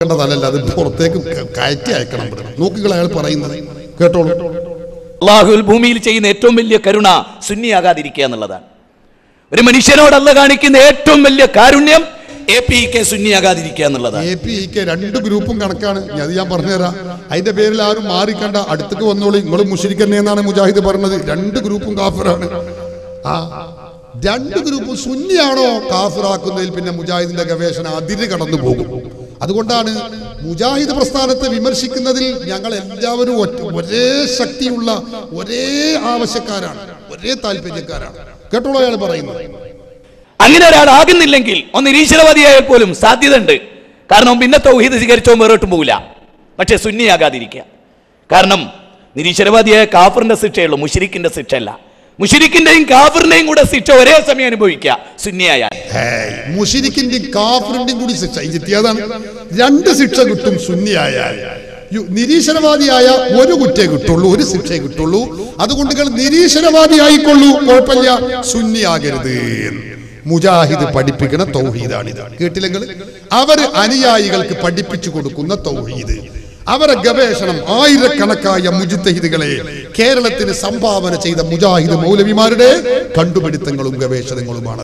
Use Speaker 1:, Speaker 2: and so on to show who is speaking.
Speaker 1: അത് പുറത്തേക്ക് കയറ്റി അയക്കണം. നോക്കുകൾ അയാൾ പറയുന്നത് കേട്ടോളൂ.
Speaker 2: അല്ലാഹുൽ ഭൂമിയിൽ ചെയ്യുന്ന ഏറ്റവും വലിയ കരുണ സുന്നിയാകാതിരിക്കുക എന്നുള്ളതാണ്. ഒരു മനുഷ്യനോട് അല്ലാഹ് കാണിക്കുന്ന ഏറ്റവും വലിയ കാരുണ്യം APK സുന്നിയാകാതിരിക്കുക എന്നുള്ളതാണ്.
Speaker 1: APK രണ്ട് ഗ്രൂപ്പും കണക്കാണ്. അത് ഞാൻ പറഞ്ഞുതരാം. അതിന്റെ പേരിൽ ആരും മാറിക്കണ്ട, അടുത്തേക്ക് വന്നോളൂ. നിങ്ങൾ മുശ്രിക്കന്നെ എന്നാണ് മുജാഹിദ് പറഞ്ഞത്. രണ്ട് ഗ്രൂപ്പും കാഫിറാണ്. രണ്ട് ഗ്രൂപ്പും സുന്നിയാണോ കാഫിറാക്കുന്നതിൽ പിന്നെ മുജാഹിദിന്റെ ഗവേഷണം അതിര് കടന്നു പോകും. അതുകൊണ്ടാണ് മുജാഹിദ് പ്രസ്ഥാനത്തെ വിമർശിക്കുന്നതിൽ ഞങ്ങൾ എല്ലാവരും ഒരേ ശക്തിയുള്ള ഒരേ ആവശ്യക്കാരാണ്, ഒരേ താല്പര്യക്കാരാണ്. കേട്ടോളൂ അയാൾ പറയുന്നത്.
Speaker 2: അങ്ങനെ ഒരാളാകുന്നില്ലെങ്കിൽ ഒന്ന് നിരീശ്വരവാദിയായാൽ പോലും സാധ്യത ഉണ്ട്. കാരണം പിന്നെ തൗഹീദ് സ്വീകരിച്ചോ വേറോട്ടും പോകില്ല. പക്ഷെ സുന്നിയാകാതിരിക്കുക. കാരണം നിരീശ്വരവാദിയായ കാഫറിന്റെ ശിക്ഷയുള്ളൂ, മുശ്രിക്കിന്റെ ശിക്ഷയല്ല. മുശ്രിക്കിന്റെയും കാഫറിന്റെയും കൂടെ ശിക്ഷ ഒരേ സമയം അനുഭവിക്കുക സുന്നിയായാൽ.
Speaker 1: മുശ്രിക്കിന്റെയും കാഫറിന്റെയും കൂടി ശിക്ഷ ഇതാണ്. രണ്ട് ശിക്ഷ കിട്ടും സുന്നിയായാൽ. നിരീശ്വരവാദിയായ ഒരു കുറ്റേ കിട്ടുള്ളൂ, ഒരു ശിക്ഷയെ കിട്ടുള്ളൂ. അതുകൊണ്ട് നിരീശ്വരവാദി ആയിക്കൊള്ളൂ, കുഴപ്പമില്ല, സുന്നിയാകരുത്. മുജാഹിദ് പഠിപ്പിക്കുന്ന തൗഹീദാണിത്. കേട്ടില്ലെങ്കിൽ അവർ അനുയായികൾക്ക് പഠിപ്പിച്ചു കൊടുക്കുന്ന തൗഹീദ്, അവരെ ഗവേഷണം ആയിരക്കണക്കായ മുജ്തഹിദുകളെ കേരളത്തിന് സംഭാവന ചെയ്ത മുജാഹിദ് മൗലവിമാരുടെ കണ്ടുപിടുത്തങ്ങളും ഗവേഷണങ്ങളുമാണ്.